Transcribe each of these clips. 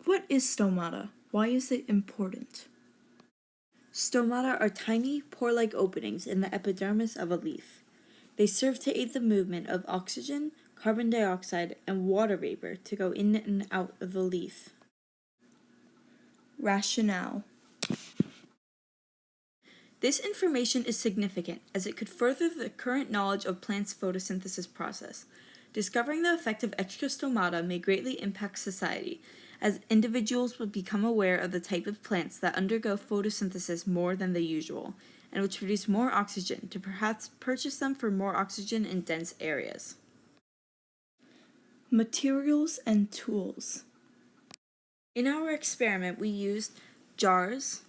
What is stomata? Why is it important? Stomata are tiny, pore-like openings in the epidermis of a leaf. They serve to aid the movement of oxygen, carbon dioxide, and water vapor to go in and out of the leaf. Rationale. This information is significant as it could further the current knowledge of plants' photosynthesis process. Discovering the effect of extrastomata may greatly impact society, as individuals will become aware of the type of plants that undergo photosynthesis more than the usual, and which produce more oxygen to perhaps purchase them for more oxygen in dense areas. Materials and tools. In our experiment, we used jars,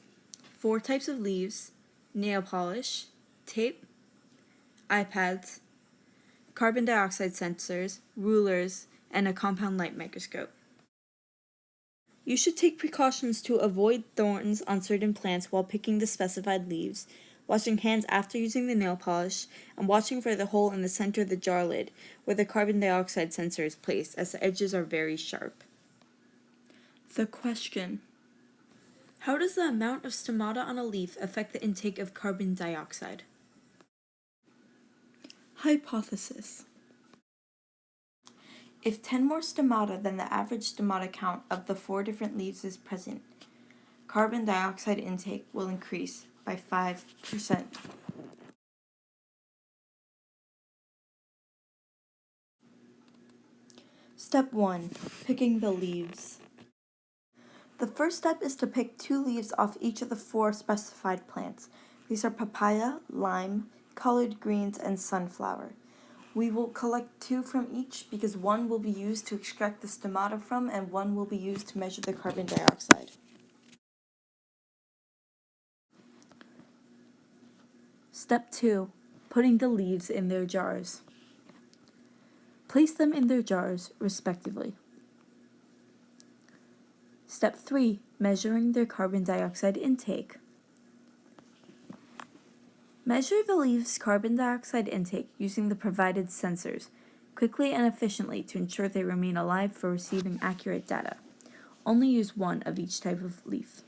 4 types of leaves, nail polish, tape, iPads, carbon dioxide sensors, rulers, and a compound light microscope. You should take precautions to avoid thorns on certain plants while picking the specified leaves, washing hands after using the nail polish, and watching for the hole in the center of the jar lid where the carbon dioxide sensor is placed, as the edges are very sharp. The question: how does the amount of stomata on a leaf affect the intake of carbon dioxide? Hypothesis: if 10 more stomata than the average stomata count of the 4 different leaves is present, carbon dioxide intake will increase by 5%. Step 1. Picking the leaves. The first step is to pick 2 leaves off each of the 4 specified plants. These are papaya, lime, collard greens, and sunflower. We will collect 2 from each because 1 will be used to extract the stomata from and 1 will be used to measure the carbon dioxide. Step 2. Putting the leaves in their jars. Place them in their jars, respectively. Step 3. Measuring their carbon dioxide intake. Measure the leaves' carbon dioxide intake using the provided sensors, quickly and efficiently to ensure they remain alive for receiving accurate data. Only use 1 of each type of leaf.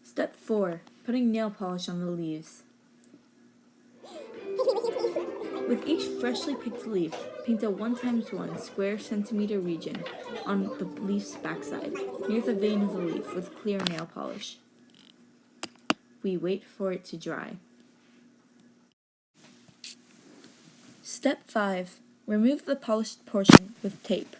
Step 4. Putting nail polish on the leaves. With each freshly picked leaf, paint a 1x1 square centimeter region on the leaf's backside, near the vein of the leaf, with clear nail polish. We wait for it to dry. Step 5. Remove the polished portion with tape.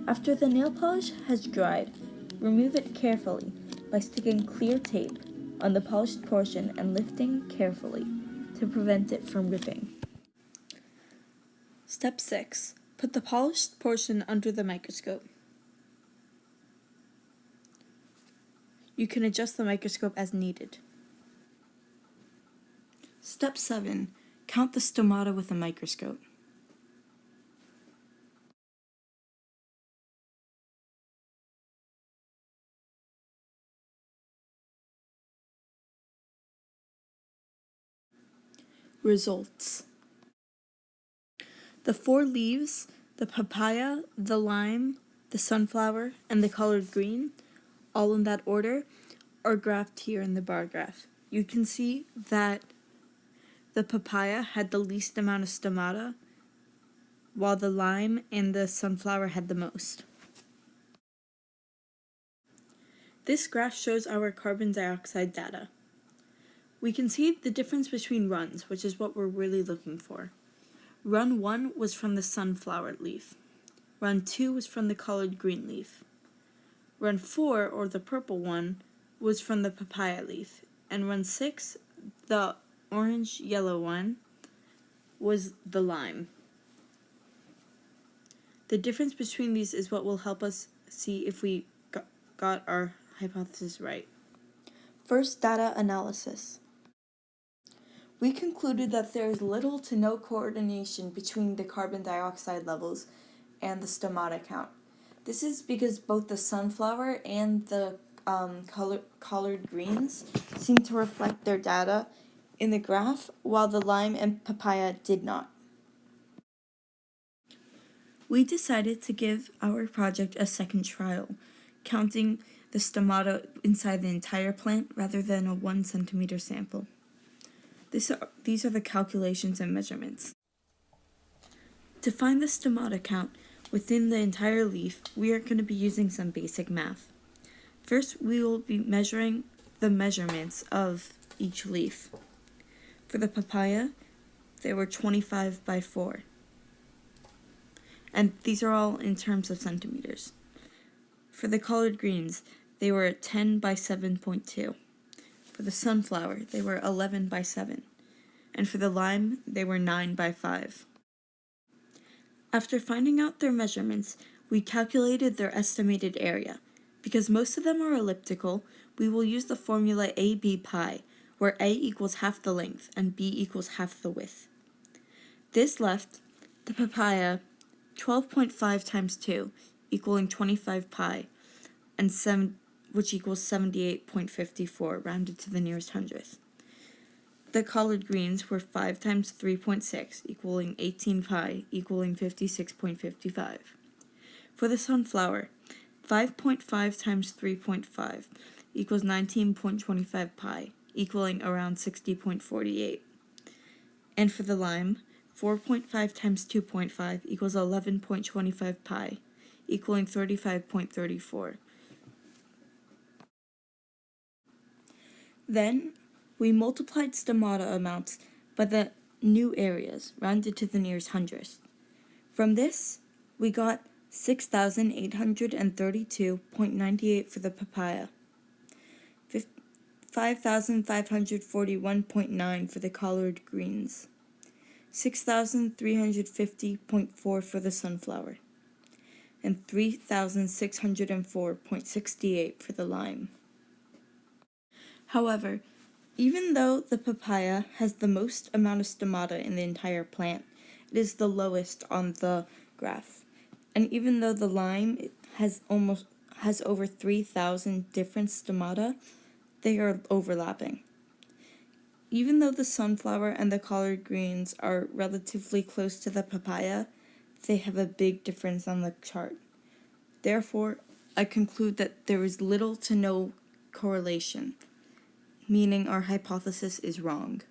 After the nail polish has dried, remove it carefully by sticking clear tape on the polished portion and lifting carefully to prevent it from ripping. Step 6. Put the polished portion under the microscope. You can adjust the microscope as needed. Step 7. Count the stomata with a microscope. Results: the 4 leaves, the papaya, the lime, the sunflower, and the collard green, all in that order, are graphed here in the bar graph. You can see that the papaya had the least amount of stomata, while the lime and the sunflower had the most. This graph shows our carbon dioxide data. We can see the difference between runs, which is what we're really looking for. Run 1 was from the sunflower leaf. Run 2 was from the collard green leaf. Run 4, or the purple one, was from the papaya leaf. And run 6, the orange-yellow one, was the lime. The difference between these is what will help us see if we got our hypothesis right. First, data analysis. We concluded that there is little to no coordination between the carbon dioxide levels and the stomata count. This is because both the sunflower and the collard greens seem to reflect their data in the graph, while the lime and papaya did not. We decided to give our project a second trial, counting the stomata inside the entire plant rather than a 1 centimeter sample. These are the calculations and measurements. To find the stomata count within the entire leaf, we are going to be using some basic math. First, we will be measuring the measurements of each leaf. For the papaya, they were 25 by 4. And these are all in terms of centimeters. For the collard greens, they were 10 by 7.2. For the sunflower, they were 11 by 7. And for the lime, they were 9 by 5. After finding out their measurements, we calculated their estimated area. Because most of them are elliptical, we will use the formula AB pi, where A equals half the length and B equals half the width. This left the papaya 12.5 times 2, equaling 25 pi, and which equals 78.54, rounded to the nearest hundredth. The collard greens were 5 times 3.6, equaling 18 pi, equaling 56.55. For the sunflower, 5.5 times 3.5 equals 19.25 pi, equaling around 60.48. And for the lime, 4.5 times 2.5 equals 11.25 pi, equaling 35.34. Then, we multiplied stomata amounts by the new areas, rounded to the nearest hundredth. From this, we got 6,832.98 for the papaya, 5,541.9 for the collard greens, 6,350.4 for the sunflower, and 3,604.68 for the lime. However, even though the papaya has the most amount of stomata in the entire plant, it is the lowest on the graph. And even though the lime has over 3,000 different stomata, they are overlapping. Even though the sunflower and the collard greens are relatively close to the papaya, they have a big difference on the chart. Therefore, I conclude that there is little to no correlation, meaning our hypothesis is wrong.